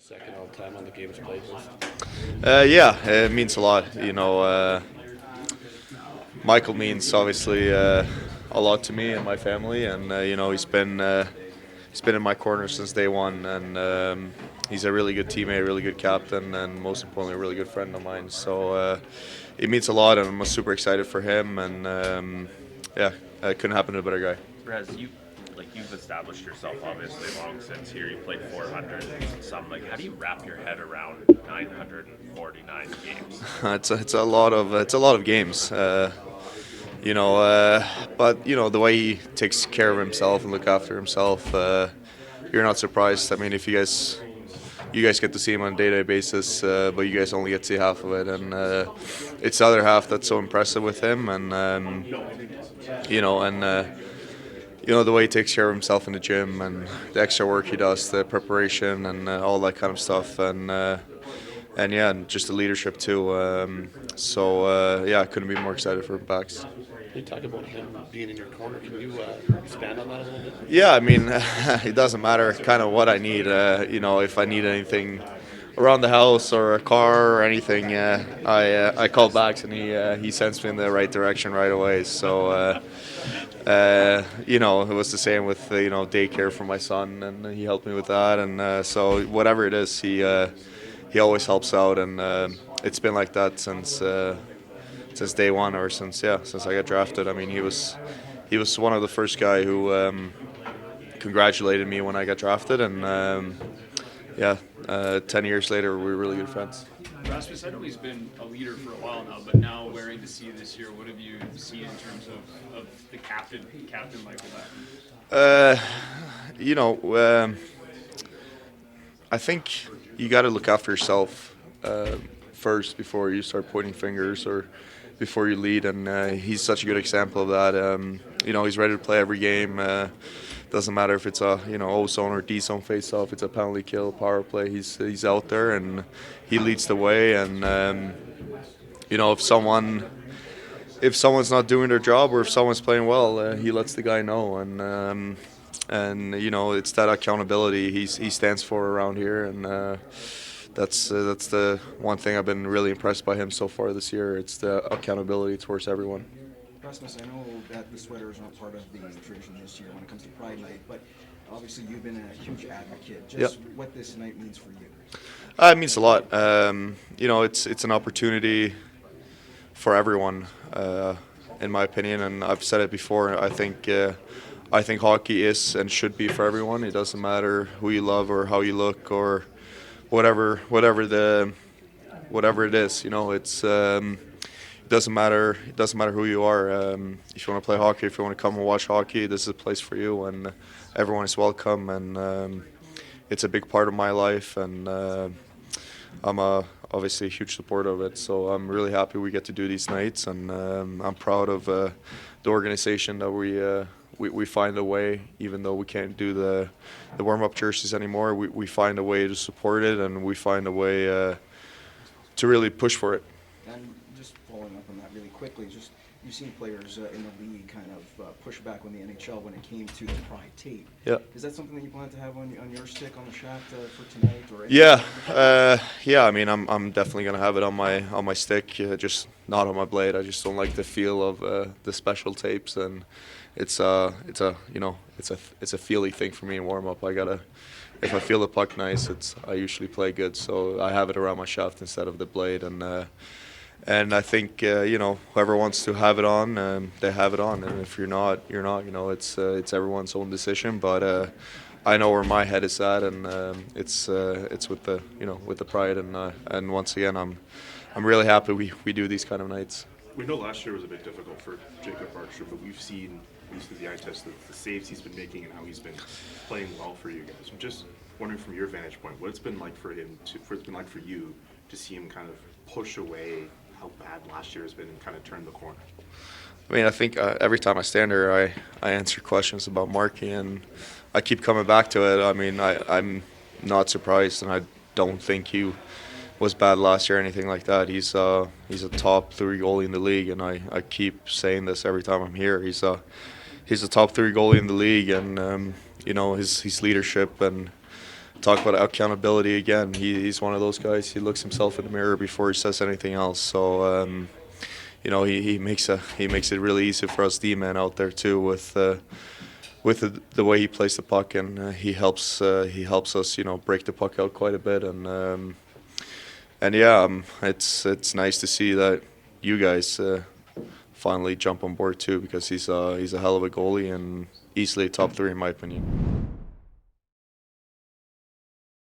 second all time on the games played list. Yeah, it means a lot. Michael means obviously a lot to me and my family, and he's been in my corner since day one, and he's a really good teammate, a really good captain, and most importantly, a really good friend of mine. So it means a lot, and I'm super excited for him. And yeah, it couldn't happen to a better guy. Rez, you've established yourself obviously long since here. You played 400 and some. Like, how do you wrap your head around 949 games? It's a lot of games. But the way he takes care of himself and look after himself, you're not surprised. I mean, if you guys get to see him on a day-to-day basis, but you guys only get to see half of it, and it's the other half that's so impressive with him, and the way he takes care of himself in the gym and the extra work he does, the preparation and all that kind of stuff, and yeah, and just the leadership too. Yeah, I couldn't be more excited for Bax. You talk about him being in your corner. Can you expand on that a little bit? Yeah, I mean, it doesn't matter kind of what I need. If I need anything around the house or a car or anything, I call Bax and he sends me in the right direction right away. So, it was the same with daycare for my son, and he helped me with that. And so whatever it is, he always helps out, and it's been like that since day one, or since I got drafted. I mean, he was one of the first guy who congratulated me when I got drafted, and 10 years later we're really good friends. Rasmus, I know he's been a leader for a while now, but now wearing the C this year, what have you seen in terms of the captain Michael Batten? I think you got to look after yourself first before you start pointing fingers or before you lead, and he's such a good example of that. He's ready to play every game. Doesn't matter if it's a O zone or D zone face off, it's a penalty kill, power play. He's out there and he leads the way. And if someone's not doing their job or if someone's playing well, he lets the guy know. And it's that accountability he stands for around here, and that's the one thing I've been really impressed by him so far this year. It's the accountability towards everyone. Rasmus, I know that the sweater is not part of the tradition this year when it comes to Pride Night, but obviously you've been a huge advocate. Just what this night means for you. It means a lot. It's an opportunity for everyone, in my opinion, and I've said it before. I think hockey is and should be for everyone. It doesn't matter who you love or how you look or whatever it is. It's it doesn't matter. It doesn't matter who you are. If you want to play hockey, if you want to come and watch hockey, this is a place for you, and everyone is welcome. And it's a big part of my life, and I'm obviously a huge supporter of it. So I'm really happy we get to do these nights, and I'm proud of the organization that we find a way, even though we can't do the warm-up jerseys anymore. We find a way to support it, and we find a way to really push for it. And just following up on that really quickly, you've seen players in the league kind of push back on the NHL when it came to the Pride tape. Yeah. Is that something that you plan to have on your stick on the shaft for tonight? Or Yeah. I mean, I'm definitely gonna have it on my stick, just not on my blade. I just don't like the feel of the special tapes, and it's a feely thing for me in warm up. If I feel the puck nice, I usually play good, so I have it around my shaft instead of the blade, and I think whoever wants to have it on, they have it on, and if you're not, you're not. It's everyone's own decision, but I know where my head is at, and it's with the Pride, and once again, I'm really happy we do these kind of nights. We know last year was a bit difficult for Jacob Markstrom, but we've seen, at least with the eye test, the saves he's been making and how he's been playing well for you guys. I'm just wondering from your vantage point, what it's been like for him, what it's been like for you to see him kind of push away how bad last year has been and kind of turn the corner. I mean, I think every time I stand there, I answer questions about Marky, and I keep coming back to it. I mean, I'm not surprised, and I don't think he was bad last year or anything like that. He's a top 3 goalie in the league, and I keep saying this every time I'm here. He's a top 3 goalie in the league, and his leadership and talk about accountability again. He's one of those guys. He looks himself in the mirror before he says anything else. So you know, he makes it really easy for us D-men out there too with the way he plays the puck, and he helps us, you know, break the puck out quite a bit, and yeah, it's nice to see that you guys finally jump on board too, because he's a hell of a goalie and easily top 3 in my opinion.